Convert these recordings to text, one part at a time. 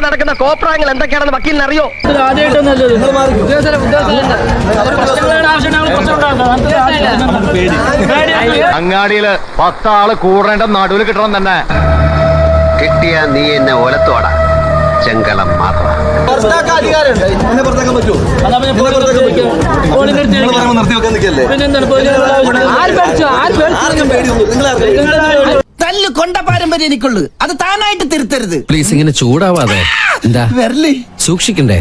നടക്കുന്ന കോപ്രായങ്ങൾ എന്തൊക്കെയാണെന്ന് വക്കീലിന് അറിയോ? അങ്ങാടിയില് 10 ആള് കൂടേണ്ട നടുവിൽ കിട്ടണം തന്നെ. കിട്ടിയ നീ എന്നെ ഒലത്തോടാ, ചെങ്കളം മാത്രം. തല്ല് കൊണ്ട പാരമ്പര്യം എനിക്കുള്ളു, അത് താനായിട്ട് തിരുത്തരുത്. പ്ലീസ് ഇങ്ങനെ ചൂടാവാതെ. എന്താ വരല്ലേ സൂക്ഷിക്കണ്ടേ?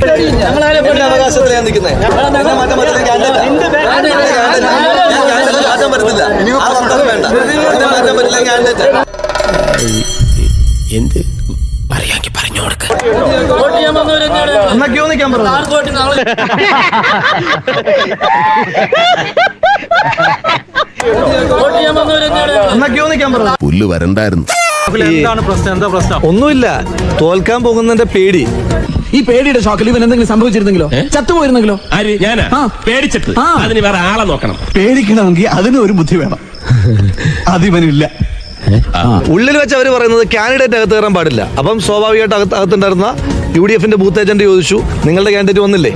എന്ത് പറയാങ്കി പറഞ്ഞു കൊടുക്ക. പുല്ല് വരണ്ടായിരുന്നു. ഒന്നുമില്ല, തോൽക്കാൻ പോകുന്നതിന്റെ പേടി. ഈ പേടിയുടെ ഷോക്കിൽ ഇവൻ എന്തെങ്കിലും സംഭവിച്ചിരുന്നെങ്കിലോ, ചത്തുപോയിരുന്നെങ്കിലോ? ഞാനാ പേടിച്ചിട്ട് അതിന് വേറെ ആളെ നോക്കണം. പേടിക്കണമെങ്കിൽ അതിന് ഒരു ബുദ്ധി വേണം, അതിവനില്ല. ഉള്ളിൽ വെച്ച് അവര് പറയുന്നത് കാൻഡിഡേറ്റ് അകത്ത് കയറാൻ പാടില്ല. അപ്പം സ്വാഭാവികമായിട്ട് അകത്തുണ്ടായിരുന്ന UDF-ന്റെ ബൂത്ത് ഏജന്റ് ചോദിച്ചു, നിങ്ങളുടെ കാൻഡിഡേറ്റ് വന്നില്ലേ?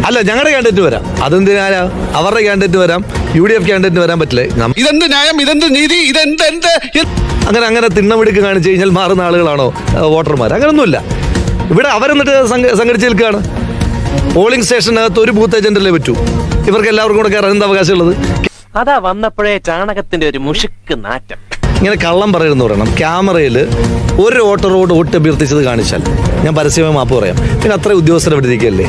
അല്ല, ഞങ്ങളുടെ കാൻഡിഡേറ്റ് വരാം. അതെന്തിനാ? അവരുടെ കാൻഡിഡേറ്റ് വരാം, UDF കാൻഡിഡേറ്റ് വരാൻ പറ്റില്ലേ? ഇതെന്ത് ന്യായം, ഇതെന്ത് നീതി, ഇതെന്ത്? അങ്ങനെ തിണ്ണമെടുക്ക് കാണിച്ചു കഴിഞ്ഞാൽ മാറുന്ന ആളുകളാണോ വോട്ടർമാർ? അങ്ങനൊന്നുമില്ല. ഇവിടെ അവരെന്നിട്ട് സംഘടിച്ച് നിൽക്കുകയാണ്. പോളിംഗ് സ്റ്റേഷനകത്ത് ഒരു ബൂത്ത് ഏജന്റല്ലേ പറ്റൂ. ഇവർക്ക് എല്ലാവർക്കും കൂടെ കയറാൻ എന്താ അവകാശമുള്ളത്? അതാ വന്നപ്പോഴേ ചാണകത്തിന്റെ ഒരു മുഷുക്ക് നാറ്റം. ഇങ്ങനെ കള്ളം പറയുന്നു പറയണം. ക്യാമറയിൽ ഒരു വോട്ടറോട് വോട്ട് അഭ്യർത്ഥിച്ചത് കാണിച്ചാൽ ഞാൻ പരസ്യമായി മാപ്പ് പറയാം. പിന്നെ അത്ര ഉദ്യോഗസ്ഥരെ വിട്ടിരിക്കല്ലേ?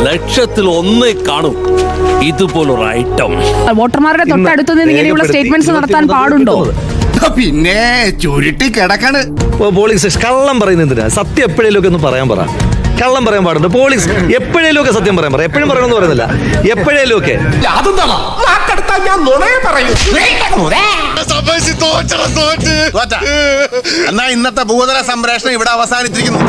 ലക്ഷത്തിൽ ഒന്നേ കാണും ഇതുപോലൊരു ഐറ്റം. വോട്ടർമാരുടെ തൊട്ടടുത്തുനിന്ന് ഇങ്ങനെയുള്ള സ്റ്റേറ്റ്മെന്റ്സ് നടത്താൻ പാടുണ്ടോ? പിന്നെ ചുരുട്ടി കിടക്കാണ്. പോളിംഗ് സ്റ്റേഷൻ കള്ളം പറയുന്നത് എന്തിനാ? സത്യം എപ്പോഴേലും ഒക്കെ ഒന്ന് പറയാൻ പറ. കള്ളം പറയാൻ പാടുണ്ട്. പോളിംഗ് എപ്പോഴേലും ഒക്കെ സത്യം പറയാൻ പറ. എപ്പോഴും പറയണമെന്ന് പറയുന്നില്ല, എപ്പോഴേലും ഒക്കെ. എന്നാ ഇന്നത്തെ ഭൂതല സംപ്രേഷണം ഇവിടെ അവസാനിച്ചിരിക്കുന്നു.